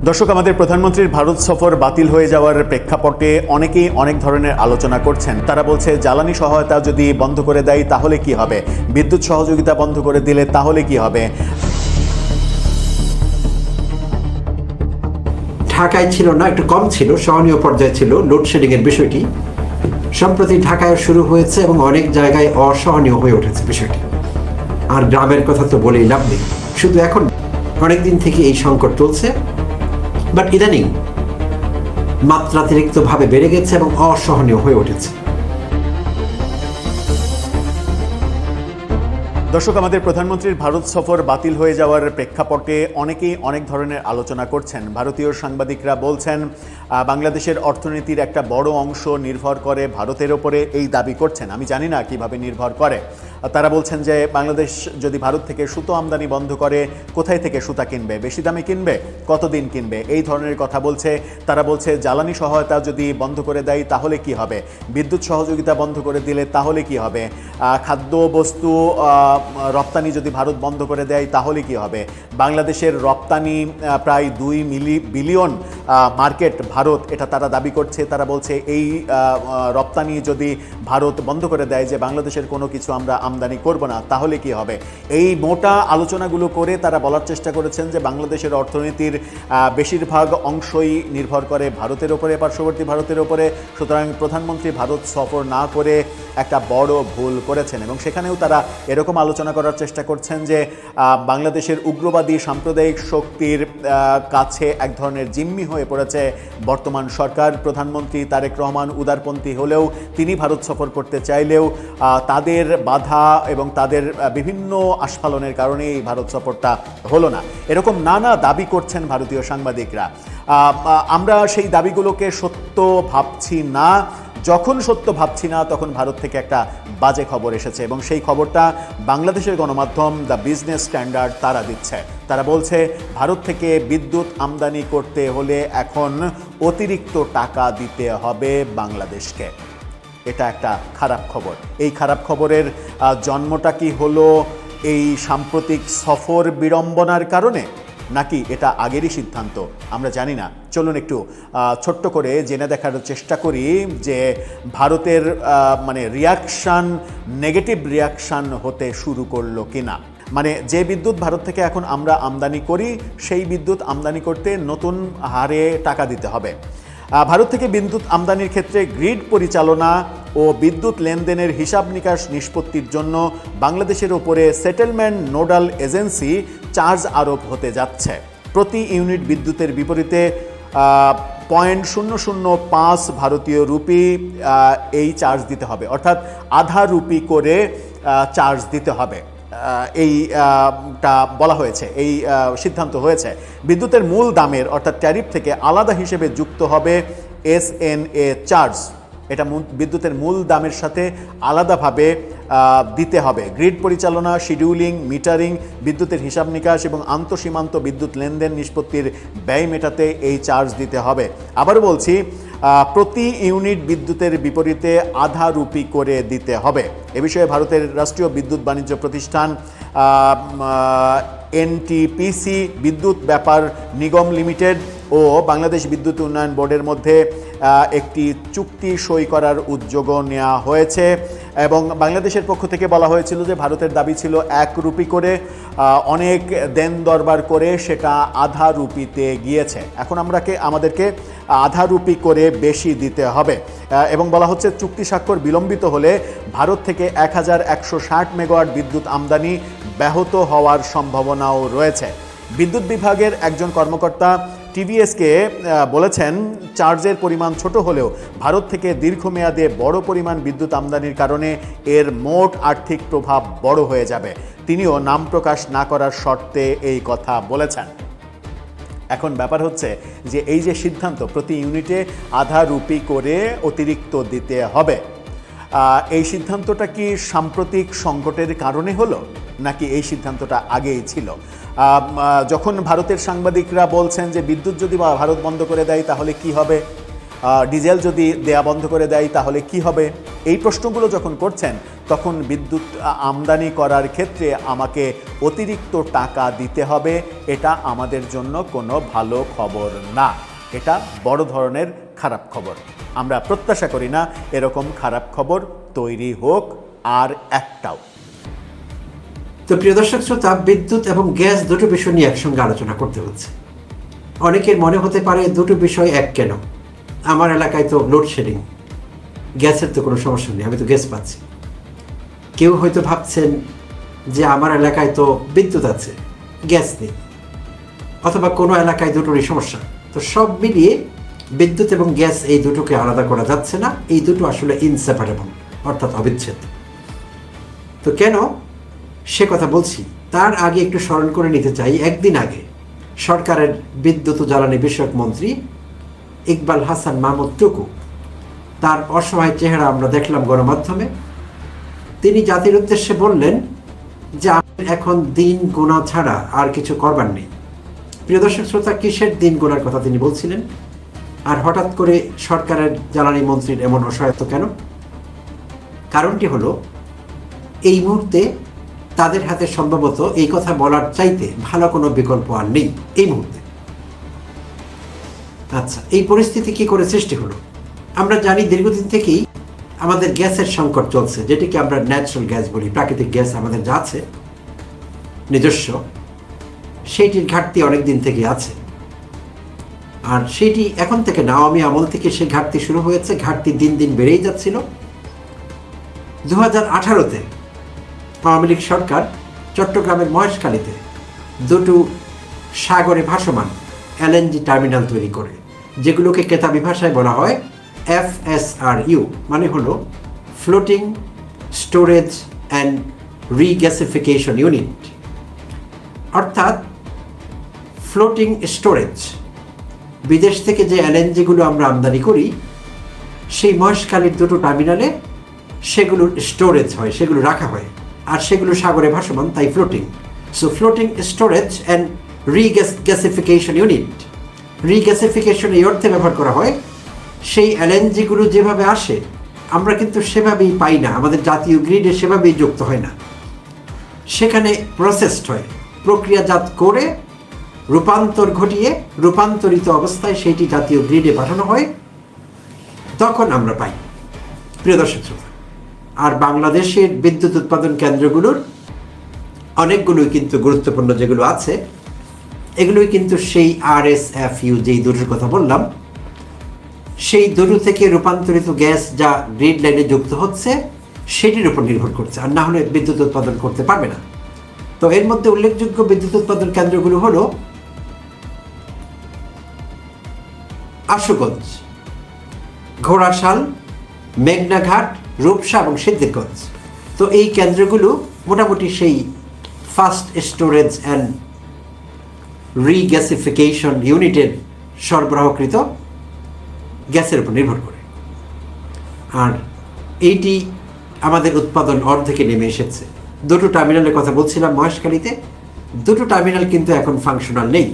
দর্শক, আমাদের প্রধানমন্ত্রীর ভারত সফর বাতিল হয়ে যাওয়ার প্রেক্ষাপটে অনেকেই অনেক ধরনের আলোচনা করছেন। তারা বলছে জ্বালানি সহায়তা যদি বন্ধ করে দেয় তাহলে কি হবে, বিদ্যুৎ সহযোগিতা বন্ধ করে দিলে তাহলে কি হবে। ঢাকায় ছিল না, একটু কম ছিল, সহনীয় পর্যায়ে ছিল লোডশেডিং এর বিষয়টি। সম্প্রতি ঢাকায় শুরু হয়েছে এবং অনেক জায়গায় অসহনীয় হয়ে উঠেছে বিষয়টি। আর গ্রামের কথা তো বলেই লাভ নেই। শুধু এখন অনেকদিন থেকে এই সংকট চলছে, বাট ইদানিং মাত্রাতিরিক্তভাবে বেড়ে গেছে এবং অসহনীয় হয়ে উঠেছে। দর্শক, আমাদের প্রধানমন্ত্রীর ভারত সফর বাতিল হয়ে যাওয়ার প্রেক্ষাপটে অনেকেই অনেক ধরনের আলোচনা করছেন। ভারতীয় সাংবাদিকরা বলছেন বাংলাদেশের অর্থনীতির একটা বড় অংশ নির্ভর করে ভারতের ওপরে, এই দাবি করছেন। আমি জানি না কিভাবে নির্ভর করে। তারা বলছেন যে বাংলাদেশ যদি ভারত থেকে সুতো আমদানি বন্ধ করে, কোথায় থেকে সুতা কিনবে, বেশি দামে কিনবে, কতদিন কিনবে, এই ধরনের কথা বলছে। তারা বলছে জ্বালানি সহায়তা যদি বন্ধ করে দেয় তাহলে কি হবে, বিদ্যুৎ সহযোগিতা বন্ধ করে দিলে তাহলে কি হবে, খাদ্যবস্তু রপ্তানি যদি ভারত বন্ধ করে দেয় তাহলে কি হবে। বাংলাদেশের রপ্তানি প্রায় 2 বিলিয়ন মার্কেট ভারত, এটা তারা দাবি করছে। তারা বলছে এই রপ্তানি যদি ভারত বন্ধ করে দেয়, যে বাংলাদেশের কোনো কিছু আমরা আমদানি করব না, তাহলে কি হবে। এই মোটা আলোচনাগুলো করে তারা বলার চেষ্টা করেছেন যে বাংলাদেশের অর্থনীতির বেশিরভাগ অংশই নির্ভর করে ভারতের ওপরে, পার্শ্ববর্তী ভারতের ওপরে। সুতরাং প্রধানমন্ত্রী ভারত সফর না করে একটা বড় ভুল করেছেন। এবং সেখানেও তারা এরকম আলোচনা করার চেষ্টা করছেন যে বাংলাদেশের উগ্রবাদী সাম্প্রদায়িক শক্তির কাছে এক ধরনের জিম্মি হয়ে পড়েছে বর্তমান সরকার। প্রধানমন্ত্রী তারেক রহমান উদারপন্থী হলেও তিনি ভারত সফর করতে চাইলেও তাদের বাধা এবং তাদের বিভিন্ন আস্ফালনের কারণে এই ভারত সফরটা হলো না, এরকম নানা দাবি করছেন ভারতীয় সাংবাদিকরা। আমরা সেই দাবিগুলোকে সত্য ভাবছি না। যখন সত্য ভাবছি না, তখন ভারত থেকে একটা বাজে খবর এসেছে এবং সেই খবরটা বাংলাদেশের গণমাধ্যম দ্য বিজনেস স্ট্যান্ডার্ড তারা দিচ্ছে। তারা বলছে ভারত থেকে বিদ্যুৎ আমদানি করতে হলে এখন অতিরিক্ত টাকা দিতে হবে বাংলাদেশকে। এটা একটা খারাপ খবর। এই খারাপ খবরের জন্মটা কি হলো এই সাম্প্রতিক সফর বিড়ম্বনার কারণে, নাকি এটা আগেরই সিদ্ধান্ত, আমরা জানি না। চলুন একটু ছোট্ট করে জেনে দেখার চেষ্টা করি যে ভারতের রিয়াকশান, নেগেটিভ রিয়াকশান হতে শুরু করলো কিনা। যে বিদ্যুৎ ভারত থেকে এখন আমরা আমদানি করি, সেই বিদ্যুৎ আমদানি করতে নতুন হারে টাকা দিতে হবে। ভারত থেকে বিদ্যুৎ আমদানির ক্ষেত্রে গ্রিড পরিচালনা ও বিদ্যুৎ লেনদেনের হিসাব নিকাশ নিষ্পত্তির জন্য বাংলাদেশের ওপরে সেটেলমেন্ট নোডাল এজেন্সি চার্জ আরোপ হতে যাচ্ছে। প্রতি ইউনিট বিদ্যুতের বিপরীতে 0.005 ভারতীয় রুপি এই চার্জ দিতে হবে, অর্থাৎ আধা রুপি করে চার্জ দিতে হবে। এইটা বলা হয়েছে, এই সিদ্ধান্ত হয়েছে। বিদ্যুতের মূল দামের অর্থাৎ ট্যারিফ থেকে আলাদা হিসেবে যুক্ত হবে SNA চার্জ। এটা বিদ্যুতের মূল দামের সাথে আলাদাভাবে দিতে হবে। গ্রিড পরিচালনা, শিডিউলিং, মিটারিং, বিদ্যুতের হিসাব নিকাশ এবং আন্তঃসীমান্ত বিদ্যুৎ লেনদেন নিষ্পত্তির ব্যয় মেটাতে এই চার্জ দিতে হবে। আবার বলছি, প্রতি ইউনিট বিদ্যুতের বিপরীতে আধা রুপি করে দিতে হবে। এ বিষয়ে ভারতের রাষ্ট্রীয় বিদ্যুৎ বাণিজ্য প্রতিষ্ঠান NTPC, বিদ্যুৎ ব্যাপার নিগম লিমিটেড ও বাংলাদেশ বিদ্যুৎ উন্নয়ন বোর্ডের মধ্যে একটি চুক্তি সই করার উদ্যোগও নেওয়া হয়েছে। এবং বাংলাদেশের পক্ষ থেকে বলা হয়েছিল যে ভারতের দাবি ছিল 1 রুপি করে, অনেক দেন দরবার করে সেটা আধা রুপিতে গিয়েছে। এখন আমাদেরকে আধা রুপি করে বেশি দিতে হবে। এবং বলা হচ্ছে চুক্তি স্বাক্ষর বিলম্বিত হলে ভারত থেকে 1160 মেগাওয়াট বিদ্যুৎ আমদানি ব্যাহত হওয়ার সম্ভাবনাও রয়েছে। বিদ্যুৎ বিভাগের একজন কর্মকর্তা TVSকে বলেছেন, চার্জের পরিমাণ ছোট হলেও ভারত থেকে দীর্ঘমেয়াদে বড় পরিমাণ বিদ্যুৎ আমদানির কারণে এর মোট আর্থিক প্রভাব বড় হয়ে যাবে। তিনিও নাম প্রকাশ না করার শর্তে এই কথা বলেছেন। এখন ব্যাপার হচ্ছে যে এই যে সিদ্ধান্ত প্রতি ইউনিটে আধা রুপি করে অতিরিক্ত দিতে হবে, এই সিদ্ধান্তটা কি সাম্প্রতিক সংকটের কারণে হলো, নাকি এই সিদ্ধান্তটা আগেই ছিল? যখন ভারতের সাংবাদিকরা বলছেন যে বিদ্যুৎ যদি ভারত বন্ধ করে দেয় তাহলে কি হবে, ডিজেল যদি দেয়া বন্ধ করে দেয় তাহলে কি হবে, এই প্রশ্নগুলো যখন করছেন তখন বিদ্যুৎ আমদানি করার ক্ষেত্রে আমাকে অতিরিক্ত টাকা দিতে হবে, এটা আমাদের জন্য কোনো ভালো খবর না, এটা বড় ধরনের খারাপ খবর। আমরা প্রত্যাশা করি না এরকম খারাপ খবর তৈরি হোক আর একটাও। তো প্রিয় দর্শক শ্রোতা, বিদ্যুৎ এবং গ্যাস দুটো বিষয় নিয়ে একসঙ্গে আলোচনা করতে হচ্ছে। অনেকের মনে হতে পারে দুটো বিষয় এক কেন, আমার এলাকায় তো লোডশেডিং, গ্যাসের তো কোনো সমস্যা নেই, আমি তো গ্যাস পাচ্ছি। কেউ হয়তো ভাবছেন যে আমার এলাকায় তো বিদ্যুৎ আছে, গ্যাস নেই, অথবা কোনো এলাকায় দুটোরই সমস্যা। তো সব মিলিয়ে বিদ্যুৎ এবং গ্যাস এই দুটোকে আলাদা করা যাচ্ছে না, এই দুটো আসলে ইনসেপারেবল, অর্থাৎ অবিচ্ছেদ্য। তো কেন সে কথা বলছি, তার আগে একটু স্মরণ করে নিতে চাই, একদিন আগে সরকারের বিদ্যুৎ ও জ্বালানি বিষয়ক মন্ত্রী ইকবাল হাসান মাহমুদ টুকু, তার অসহায় চেহারা আমরা দেখলাম গণমাধ্যমে। তিনি জাতির উদ্দেশ্যে বললেন যে এখন দিন গোনা ছাড়া আর কিছু করবার নেই। প্রিয় দর্শক শ্রোতা, কিসের দিন গোনার কথা তিনি বলছিলেন? আর হঠাৎ করে সরকারের জ্বালানি মন্ত্রীর এমন অসহায়ত্ব কেন? কারণটি হলো, এই মুহূর্তে তাদের হাতে সম্ভবত এই কথা বলার চাইতে ভালো কোনো বিকল্প আর নেই এই মুহূর্তে। আচ্ছা, এই পরিস্থিতি কি করে সৃষ্টি হলো? আমরা জানি দীর্ঘদিন থেকেই আমাদের গ্যাসের সংকট চলছে, যেটিকে আমরা ন্যাচারাল গ্যাস বলি, প্রাকৃতিক গ্যাস আমাদের যা আছে নিজস্ব, সেইটির ঘাটতি অনেক দিন থেকে আছে। আর সেটি এখন থেকে না, আওয়ামী আমল থেকে সেই ঘাটতি শুরু হয়েছে, ঘাটতি দিন দিন বেড়েই যাচ্ছিল। 2018-তে আওয়ামী লীগ সরকার চট্টগ্রামের মহেশখালীতে দুটো সাগরে ভাসমান এলএনজি টার্মিনাল তৈরি করে, যেগুলোকে কেতাবি ভাষায় বলা হয় FSRU, মানে হলো floating storage and regasification unit, অর্থাৎ ফ্লোটিং স্টোরেজ। বিদেশ থেকে যে এলএনজিগুলো আমরা আমদানি করি, সেই মহেশখালীর দুটো টার্মিনালে সেগুলোর স্টোরেজ হয়, সেগুলো রাখা হয়, আর সেগুলো সাগরে ভাসমান, তাই floating. So floating storage and regasification unit. Regasification এই অর্থে ব্যবহার করা হয়, সেই এলএনজিগুলো যেভাবে আসে আমরা কিন্তু সেভাবেই পাই না, আমাদের জাতীয় গ্রিডে সেভাবেই যুক্ত হয় না, সেখানে প্রসেসড হয়, প্রক্রিয়াজাত করে রূপান্তর ঘটিয়ে রূপান্তরিত অবস্থায় সেইটি জাতীয় গ্রিডে পাঠানো হয়, তখন আমরা পাই। প্রিয় দর্শক শ্রোতা, আর বাংলাদেশের বিদ্যুৎ উৎপাদন কেন্দ্রগুলোর অনেকগুলোই কিন্তু গুরুত্বপূর্ণ যেগুলো আছে, এগুলোই কিন্তু সেই RSFU যেই দুটোর কথা বললাম, সেই দুটো থেকে রূপান্তরিত গ্যাস যা গ্রিড লাইনে যুক্ত হচ্ছে সেটির উপর নির্ভর করছে, আর না হলে বিদ্যুৎ উৎপাদন করতে পারবে না। তো এর মধ্যে উল্লেখযোগ্য বিদ্যুৎ উৎপাদন কেন্দ্রগুলো হলো আশুগঞ্জ, ঘোড়াশাল, মেঘনাঘাট, রূপসা এবং সিদ্ধিরগঞ্জ। তো এই কেন্দ্রগুলো মোটামুটি সেই ফাস্ট স্টোরেজ অ্যান্ড রিগ্যাসিফিকেশন ইউনিটের সরবরাহকৃত গ্যাসের উপর নির্ভর করে। আর এইটি আমাদের উৎপাদন অর্ধেকে নেমে এসেছে। দুটো টার্মিনালের কথা বলছিলাম মহেশখালীতে, দুটো টার্মিনাল কিন্তু এখন ফাংশনাল নেই।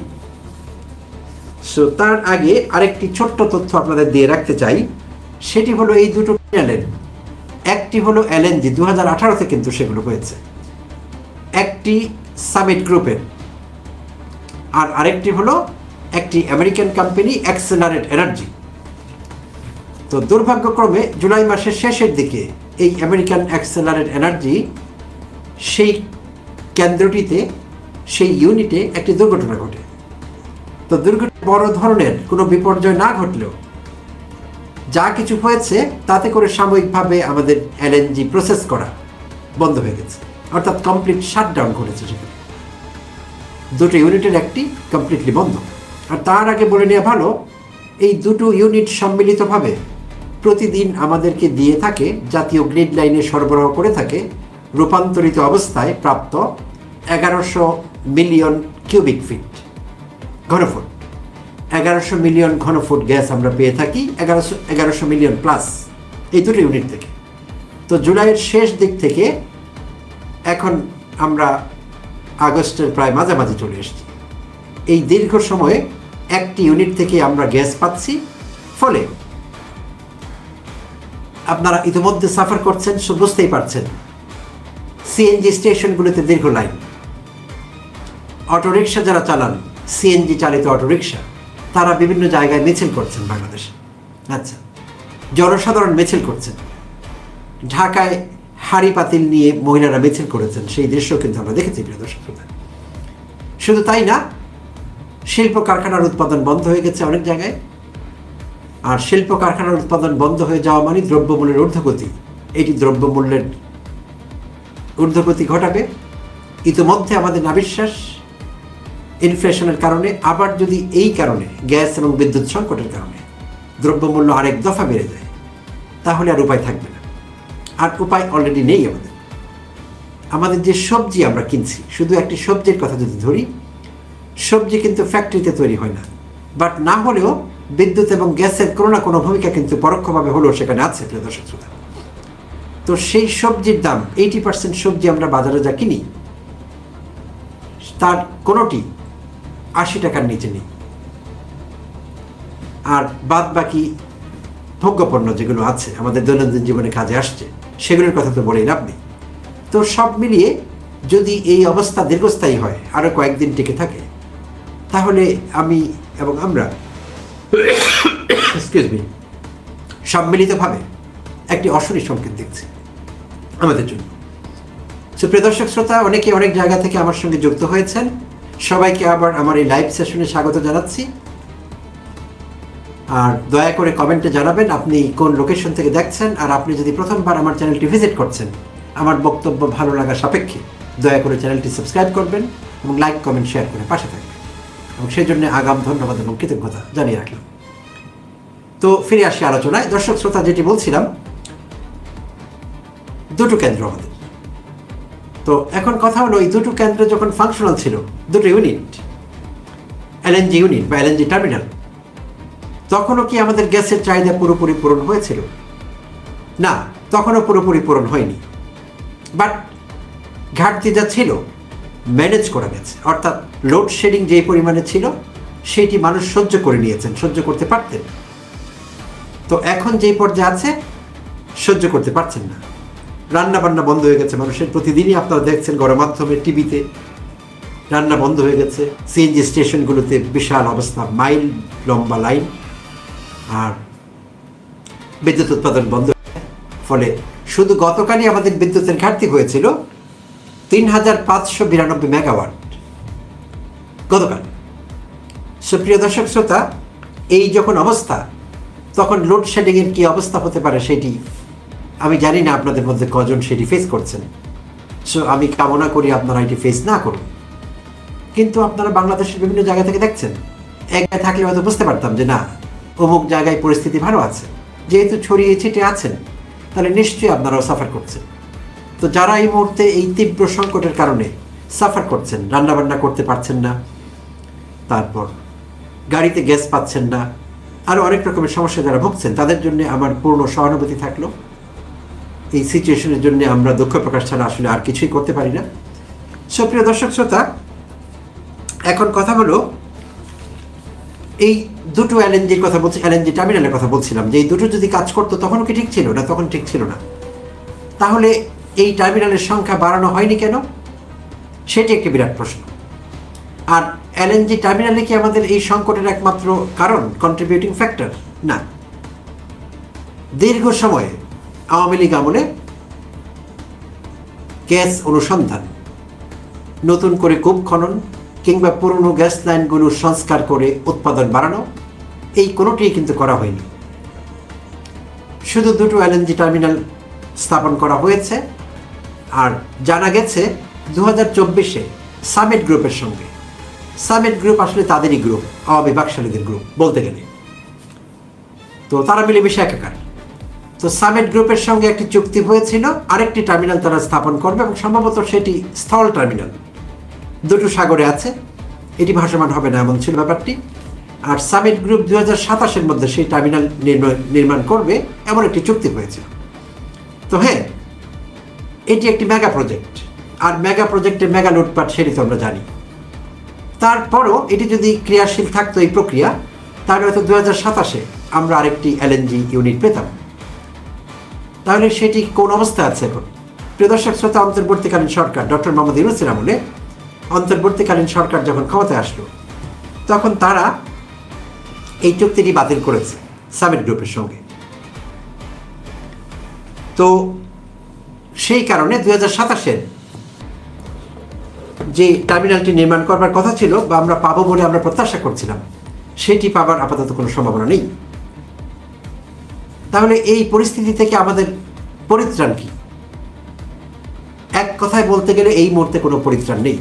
সো তার আগে আরেকটি ছোট্ট তথ্য আপনাদের দিয়ে রাখতে চাই, সেটি হলো এই দুটো টার্মিনালের একটি হলো এলএনজি, 2018-তে কিন্তু সেগুলো হয়েছে, একটি সামিট গ্রুপের, আর আরেকটি হলো একটি আমেরিকান কোম্পানি অ্যাক্সেলারেট এনার্জি। তো দুর্ভাগ্যক্রমে জুলাই মাসের শেষের দিকে এই আমেরিকান অ্যাক্সেলারেট এনার্জি সেই কেন্দ্রটিতে, সেই ইউনিটে একটি দুর্ঘটনা ঘটে। তো দুর্ঘটনা বড় ধরনের কোনো বিপর্যয় না ঘটলেও যা কিছু হয়েছে তাতে করে সাময়িকভাবে আমাদের এলএনজি প্রসেস করা বন্ধ হয়ে গেছে, অর্থাৎ কমপ্লিট শাটডাউন করেছে সেখানে। দুটো ইউনিটের একটি কমপ্লিটলি বন্ধ। আর তার আগে বলে নেওয়া ভালো, এই দুটো ইউনিট সম্মিলিতভাবে প্রতিদিন আমাদেরকে দিয়ে থাকে, জাতীয় গ্রিড লাইনে সরবরাহ করে থাকে রূপান্তরিত অবস্থায় প্রাপ্ত 1100 মিলিয়ন কিউবিক ফিট ঘনফুট। 1100 মিলিয়ন ঘনফুট গ্যাস আমরা পেয়ে থাকি, 1100 মিলিয়ন প্লাস এই দুটো ইউনিট থেকে। তো জুলাইয়ের শেষ দিক থেকে এখন আমরা আগস্টের প্রায় মাঝামাঝি চলে এসেছি। এই দীর্ঘ সময়ে একটি ইউনিট থেকে আমরা গ্যাস পাচ্ছি, ফলে আপনারা ইতিমধ্যে সাফার করছেন, বুঝতেই পারছেন সিএনজি স্টেশনগুলোতে দীর্ঘ লাইন। অটোরিকশা যারা চালান, সিএনজি চালিত অটোরিকশা, তারা বিভিন্ন জায়গায় মিছিল করছেন বাংলাদেশে। আচ্ছা, জনসাধারণ মিছিল করছেন। ঢাকায় হাড়ি পাতিল নিয়ে মহিলারা মিছিল করেছেন, সেই দৃশ্য কিন্তু আমরা দেখেছি প্রিয় দর্শক। শুধু তাই না, শিল্প কারখানার উৎপাদন বন্ধ হয়ে গেছে অনেক জায়গায়। আর শিল্প কারখানার উৎপাদন বন্ধ হয়ে যাওয়া মানে দ্রব্যমূল্যের ঊর্ধ্বগতি। এটি দ্রব্যমূল্যের ঊর্ধ্বগতি ঘটাবে। ইতিমধ্যে আমাদের নাবিশ্বাস ইনফ্লেশনের কারণে, আবার যদি এই কারণে গ্যাস এবং বিদ্যুৎ সংকটের কারণে দ্রব্যমূল্য আরেক দফা বেড়ে যায়, তাহলে আর উপায় থাকবে না। আর উপায় অলরেডি নেই আমাদের। আমাদের যে সবজি আমরা কিনছি, শুধু একটি সবজির কথা যদি ধরি, সবজি কিন্তু ফ্যাক্টরিতে তৈরি হয় না, বাট না হলেও বিদ্যুৎ এবং গ্যাসের কোনো না কোনো ভূমিকা কিন্তু পরোক্ষভাবে হলেও সেখানে আছে প্রিয় দর্শক শ্রোতা। তো সেই সবজির দাম, 80% সবজি আমরা বাজারে যা কিনি তার কোনোটি 80 টাকার নিচে নেই। আর বাদ বাকি ভোগ্যপণ্য যেগুলো আছে আমাদের দৈনন্দিন জীবনে কাজে আসছে, সেগুলোর কথা তো বলেই লাভ নেই। তো সব মিলিয়ে যদি এই অবস্থা দীর্ঘস্থায়ী হয়, আরও কয়েকদিন টিকে থাকে, তাহলে আমি এবং আমরা সম্মিলিতভাবে একটি অশনি সংকেত দেখছি আমাদের জন্য। প্রিয় দর্শক শ্রোতা, অনেকে অনেক জায়গা থেকে আমার সঙ্গে যুক্ত হয়েছেন। সবাইকে আবার আমার এই লাইভ সেশনে স্বাগত জানাচ্ছি। আর দয়া করে কমেন্টে জানাবেন আপনি কোন লোকেশন থেকে দেখছেন। আর আপনি যদি প্রথমবার আমার চ্যানেলটি ভিজিট করছেন, আমার বক্তব্য ভালো লাগা সাপেক্ষে দয়া করে চ্যানেলটি সাবস্ক্রাইব করবেন এবং লাইক, কমেন্ট, শেয়ার করে পাশে থাকবেন, এবং সেই জন্য আগাম ধন্যবাদ এবং কৃতজ্ঞতা জানিয়ে রাখলাম। তো ফিরে আসি আলোচনায়। দর্শক শ্রোতা, যেটি বলছিলাম, দুটো কেন্দ্র আমাদের। তো এখন কথা হলো, এই দুটো কেন্দ্র যখন ফাংশনাল ছিল, দুটো ইউনিট, এলএনজি ইউনিট বা এলএনজি টার্মিনাল, তখনও কি আমাদের গ্যাসের চাহিদা পুরোপুরি পূরণ হয়েছিল? না, তখনও পুরোপুরি পূরণ হয়নি। বাট ঘাটতি যা ছিল ম্যানেজ করা গেছে। অর্থাৎ লোডশেডিং যেই পরিমাণে ছিল, সেটি মানুষ সহ্য করে নিয়েছেন, সহ্য করতে পারতেন। তো এখন যেই পর্যায়ে আছে, সহ্য করতে পারছেন না। রান্না বান্না বন্ধ হয়ে গেছে মানুষের। প্রতিদিনই আপনারা দেখছেন গণমাধ্যমে, টিভিতে রান্না বন্ধ হয়ে গেছে। সিএনজি স্টেশনগুলোতে বিশাল অবস্থা, মাইল লম্বা লাইন, আর বিদ্যুৎ উৎপাদন বন্ধ। ফলে শুধু গতকালই আমাদের বিদ্যুতের ঘাটতি হয়েছিল 3592 মেগাওয়াট গতকাল। সুপ্রিয় দর্শক শ্রোতা, এই যখন অবস্থা, তখন লোডশেডিংয়ের কী অবস্থা হতে পারে সেটি আমি জানি না আপনাদের মধ্যে কজন সেটি ফেস করছেন। সো আমি কামনা করি আপনারা এটি ফেস না করুন। কিন্তু আপনারা বাংলাদেশের বিভিন্ন জায়গা থেকে দেখছেন। এক জায়গায় থাকলে হয়তো বুঝতে পারতাম যে না, অমুক জায়গায় পরিস্থিতি ভালো আছে। যেহেতু ছড়িয়ে ছিটে আছেন, তাহলে নিশ্চয়ই আপনারাও সাফার করছেন। তো যারা এই মুহূর্তে এই তীব্র সংকটের কারণে সাফার করছেন, রান্নাবান্না করতে পারছেন না, তারপর গাড়িতে গ্যাস পাচ্ছেন না, আরও অনেক রকমের সমস্যা যারা ভুগছেন, তাদের জন্য আমার পূর্ণ সহানুভূতি থাকলো। এই সিচুয়েশনের জন্য আমরা দুঃখ প্রকাশ ছাড়া আসলে আর কিছুই করতে পারি না। সুপ্রিয় দর্শক শ্রোতা, এখন কথা হলো, এই দুটো এলএনজির কথা বলছি, এলএনজি টার্মিনালের কথা বলছিলাম, যে এই দুটো যদি কাজ করতো তখন কি ঠিক ছিল না? তখন ঠিক ছিল না। তাহলে এই টার্মিনালের সংখ্যা বাড়ানো হয়নি কেন? সেটি একটি বিরাট প্রশ্ন। আর এলএনজি টার্মিনালে কি আমাদের এই সংকটের একমাত্র কারণ, কন্ট্রিবিউটিং ফ্যাক্টর? না। দীর্ঘ সময়ে আওয়ামী লীগ আমলে গ্যাস অনুসন্ধান, নতুন করে কূপ খনন কিংবা পুরনো গ্যাস লাইনগুলো সংস্কার করে উৎপাদন বাড়ানো, এই কোনোটিই কিন্তু করা হয়নি। শুধু দুটো এলএনজি টার্মিনাল স্থাপন করা হয়েছে। আর জানা গেছে 2024-এ সামিট গ্রুপের সঙ্গে, সামিট গ্রুপ আসলে তাদেরই গ্রুপ, আওয়ামী বাকশালীদের গ্রুপ বলতে গেলে, তো তারা মিলেমিশে একাকার। তো সামিট গ্রুপের সঙ্গে একটি চুক্তি হয়েছিল, আরেকটি টার্মিনাল তারা স্থাপন করবে, এবং সম্ভবত সেটি স্থল টার্মিনাল, দুটো সাগরে আছে, এটি ভাসমান হবে না এমন ছিল ব্যাপারটি। আর সামিট গ্রুপ 2027-এর মধ্যে সেই টার্মিনাল নির্মাণ করবে এমন একটি চুক্তি হয়েছিল। তো হ্যাঁ, এটি একটি মেগা প্রজেক্ট, আর মেগা প্রজেক্টে মেগা লুটপাট, সেটি তো আমরা জানি। তারপরও এটি যদি ক্রিয়াশীল থাকতো এই প্রক্রিয়া, তাহলে হয়তো 2027-এ আমরা আরেকটি এলএনজি ইউনিট পেতাম। তাহলে সেটি কোন অবস্থা আছে এখন? প্রিয় দর্শক শ্রোতা, অন্তর্বর্তীকালীন সরকার ডক্টর মোহাম্মদ ইউনূসের আমলে অন্তর্বর্তীকালীন সরকার যখন ক্ষমতায় আসলো, তখন তারা এই চুক্তিটি বাতিল করেছে সামিট গ্রুপের সঙ্গে। তো সেই কারণে 2027-এর যে টার্মিনালটি নির্মাণ করবার কথা ছিল বা আমরা পাবো বলে আমরা প্রত্যাশা করছিলাম, সেটি পাবার আপাতত কোনো সম্ভাবনা নেই। তাহলে এই পরিস্থিতি থেকে আমাদের পরিত্রাণ কি? এক কথায় বলতে গেলে এই মুহূর্তে কোনো পরিত্রাণ নেই।